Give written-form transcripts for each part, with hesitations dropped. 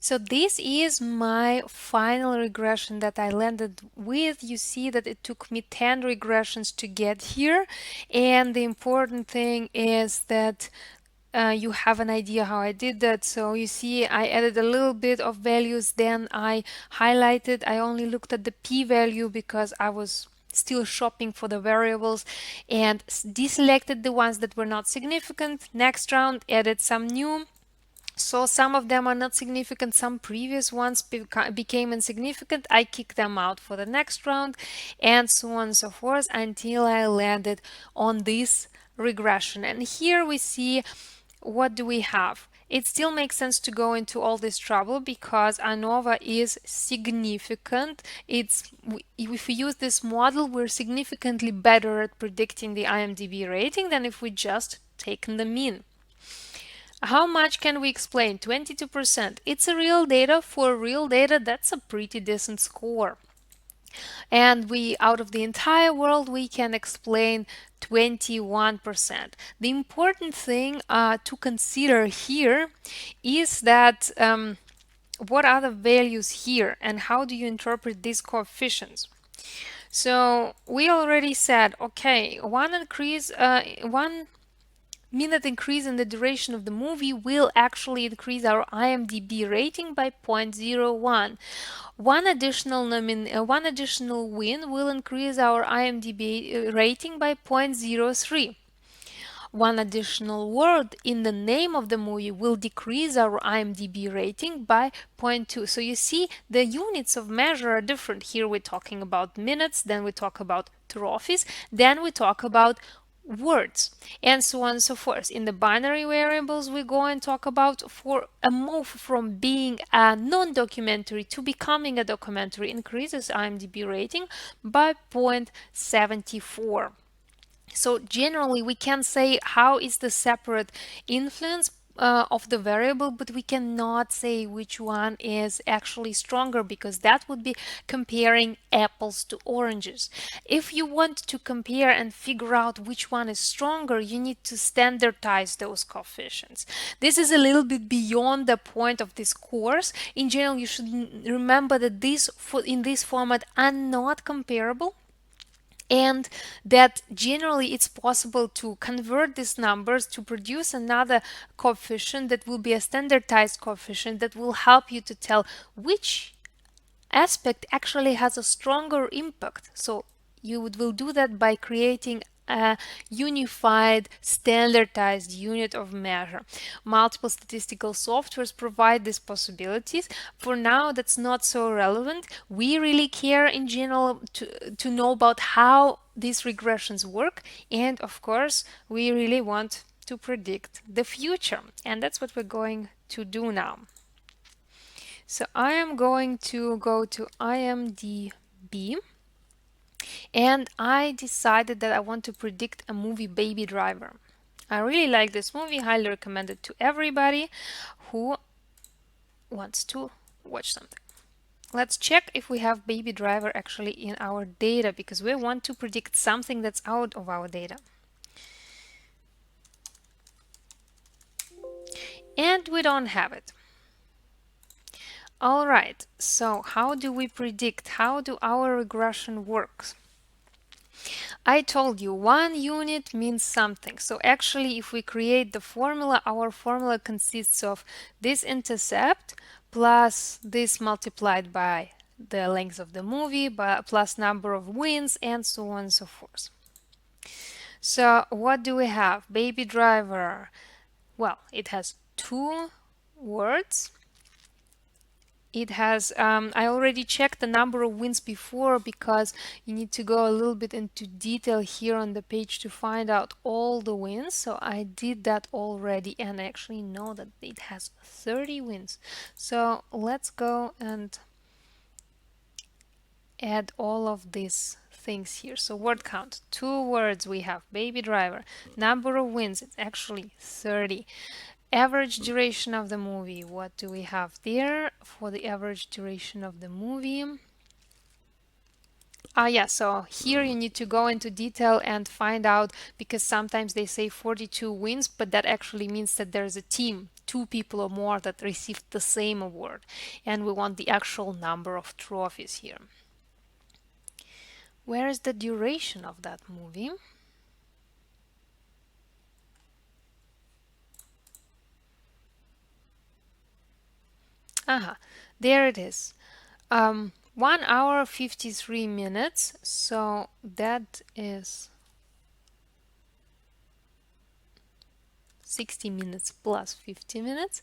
So this is my final regression that I landed with. You see that it took me 10 regressions to get here. And the important thing is that you have an idea how I did that. So you see, I added a little bit of values, then I highlighted. I only looked at the p-value because I was still shopping for the variables and deselected the ones that were not significant. Next round, added some new. So some of them are not significant, some previous ones became insignificant. I kicked them out for the next round, and so on and so forth until I landed on this regression. And here we see, what do we have? It still makes sense to go into all this trouble because ANOVA is significant. If we use this model, we're significantly better at predicting the IMDb rating than if we just taken the mean. How much can we explain? 22%. It's a real data. For real data, that's a pretty decent score. And out of the entire world, we can explain 21%. The important thing to consider here is that what are the values here and how do you interpret these coefficients? So we already said, okay, one minute increase in the duration of the movie will actually increase our IMDb rating by 0.01. One additional win will increase our IMDb rating by 0.03. One additional word in the name of the movie will decrease our IMDb rating by 0.2. So you see, the units of measure are different. Here we're talking about minutes, then we talk about trophies, then we talk about words, and so on and so forth. In the binary variables, we go and talk about for a move from being a non-documentary to becoming a documentary increases IMDb rating by 0.74. So generally, we can say how is the separate influence of the variable, but we cannot say which one is actually stronger because that would be comparing apples to oranges. If you want to compare and figure out which one is stronger, you need to standardize those coefficients. This is a little bit beyond the point of this course. In general, you should remember that in this format are not comparable, and that generally it's possible to convert these numbers to produce another coefficient that will be a standardized coefficient that will help you to tell which aspect actually has a stronger impact. So you will do that by creating a unified, standardized unit of measure. Multiple statistical softwares provide these possibilities. For now, that's not so relevant. We really care in general to know about how these regressions work. And of course, we really want to predict the future. And that's what we're going to do now. So I am going to go to IMDb, and I decided that I want to predict a movie, Baby Driver. I really like this movie, highly recommend it to everybody who wants to watch something. Let's check if we have Baby Driver actually in our data, because we want to predict something that's out of our data. And we don't have it. All right, so how do we predict? How do our regression works? I told you one unit means something. So actually, if we create the formula, our formula consists of this intercept plus this multiplied by the length of the movie, plus number of wins, and so on and so forth. So what do we have? Baby Driver. Well, it has 2 words. It has, I already checked the number of wins before because you need to go a little bit into detail here on the page to find out all the wins. So I did that already, and I actually know that it has 30 wins. So let's go and add all of these things here. So word count, 2 words we have, Baby Driver. Number of wins, it's actually 30. Average duration of the movie, what do we have there for the average duration of the movie? Yeah, so here you need to go into detail and find out, because sometimes they say 42 wins, but that actually means that there's a team 2 people or more that received the same award, and we want the actual number of trophies here. Where is the duration of that movie? Aha, there it is. 1 hour 53 minutes, so that is 60 minutes plus 50 minutes.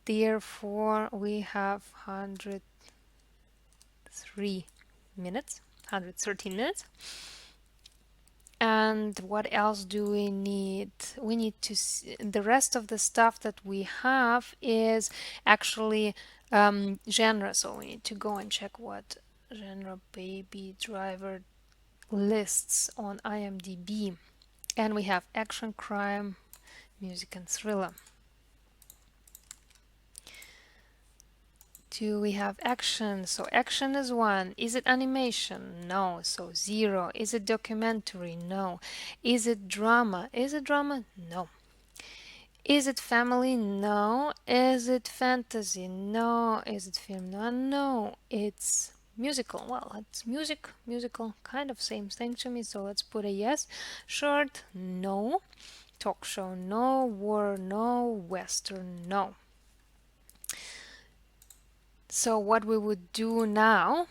Therefore, we have 103 minutes, 113 minutes. And what else do we need? We need to see the rest of the stuff that we have is actually genre. So we need to go and check what genre Baby Driver lists on IMDb. And we have action, crime, music, and thriller. Do we have action? So action is 1. Is it animation? No. So 0. Is it documentary? No. Is it drama? Is it drama? No. Is it family? No. Is it fantasy? No. Is it film? No. No. It's musical. Well, it's musical, kind of same thing to me, so let's put a yes. Short? No. Talk show? No. War? No. Western? No. So what we would do now,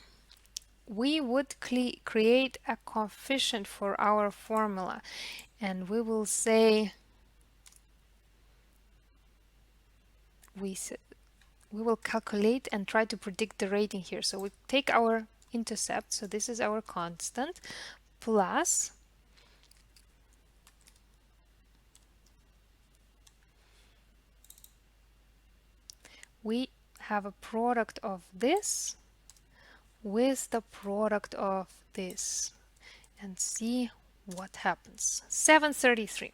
we would create a coefficient for our formula, and we will say we will calculate and try to predict the rating here. So we take our intercept, so this is our constant, plus we have a product of this with the product of this, and see what happens. 733.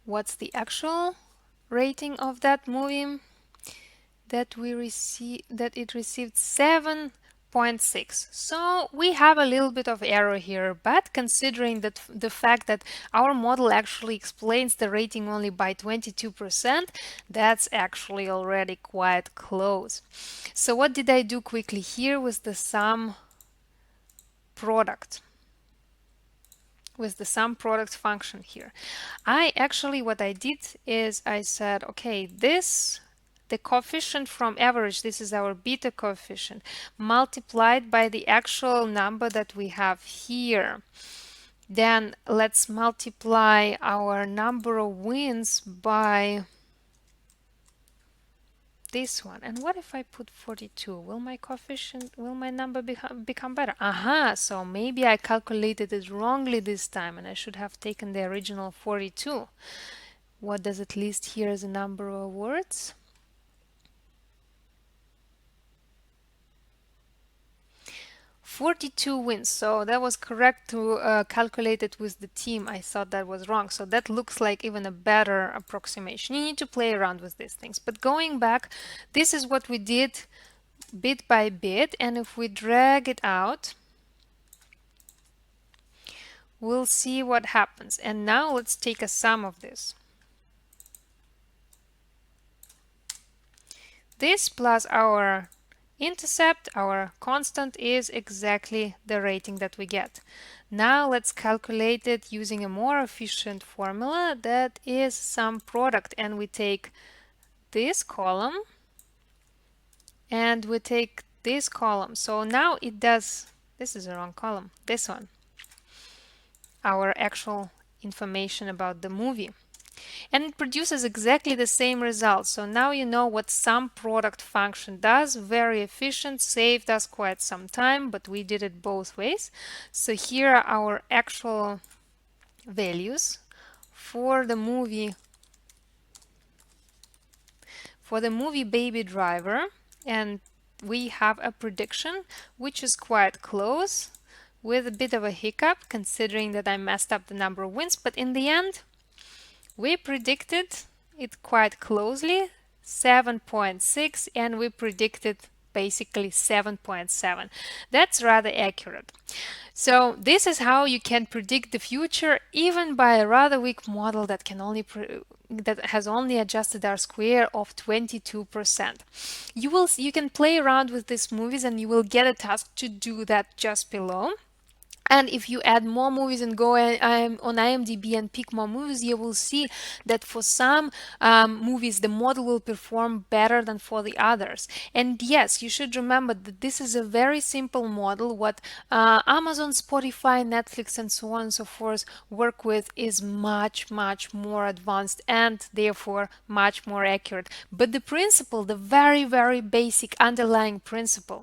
What's the actual rating of that movie? That it received 7.6. So we have a little bit of error here, but considering that the fact that our model actually explains the rating only by 22%, that's actually already quite close. So what did I do quickly here with the sum product? With the sum product function here. What I did is I said, okay, the coefficient from average, this is our beta coefficient, multiplied by the actual number that we have here. Then let's multiply our number of wins by this one. And what if I put 42? Will my number become better? Aha, so maybe I calculated it wrongly this time and I should have taken the original 42. What does it list here as a number of words? 42 wins, so that was correct to calculate it with the team. I thought that was wrong, so that looks like even a better approximation. You need to play around with these things. But going back, this is what we did bit by bit, and if we drag it out, we'll see what happens. And now let's take a sum of this. This plus our intercept, our constant, is exactly the rating that we get. Now let's calculate it using a more efficient formula that is sum product, and we take this column and we take this column. So now it does, this is the wrong column, this one, our actual information about the movie. And it produces exactly the same results. So now you know what sum product function does. Very efficient, saved us quite some time, but we did it both ways. So here are our actual values for the movie Baby Driver, and we have a prediction which is quite close, with a bit of a hiccup considering that I messed up the number of wins, but in the end we predicted it quite closely, 7.6, and we predicted basically 7.7. That's rather accurate. So this is how you can predict the future even by a rather weak model that can only that has only adjusted R-square of 22%. You can play around with these movies and you will get a task to do that just below. And if you add more movies and go on IMDb and pick more movies, you will see that for some movies, the model will perform better than for the others. And yes, you should remember that this is a very simple model. What Amazon, Spotify, Netflix, and so on and so forth work with is much, much more advanced and therefore much more accurate. But the principle, the very, very basic underlying principle,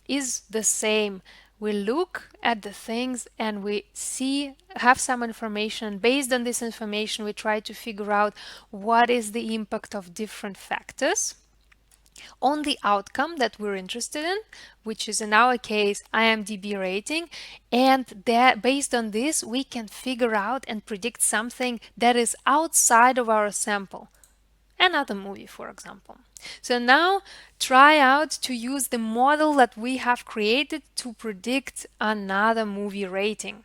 is the same. We look at the things and we have some information. Based on this information, we try to figure out what is the impact of different factors on the outcome that we're interested in, which is in our case IMDb rating, and that based on this we can figure out and predict something that is outside of our sample. Another movie, for example. So now try out to use the model that we have created to predict another movie rating.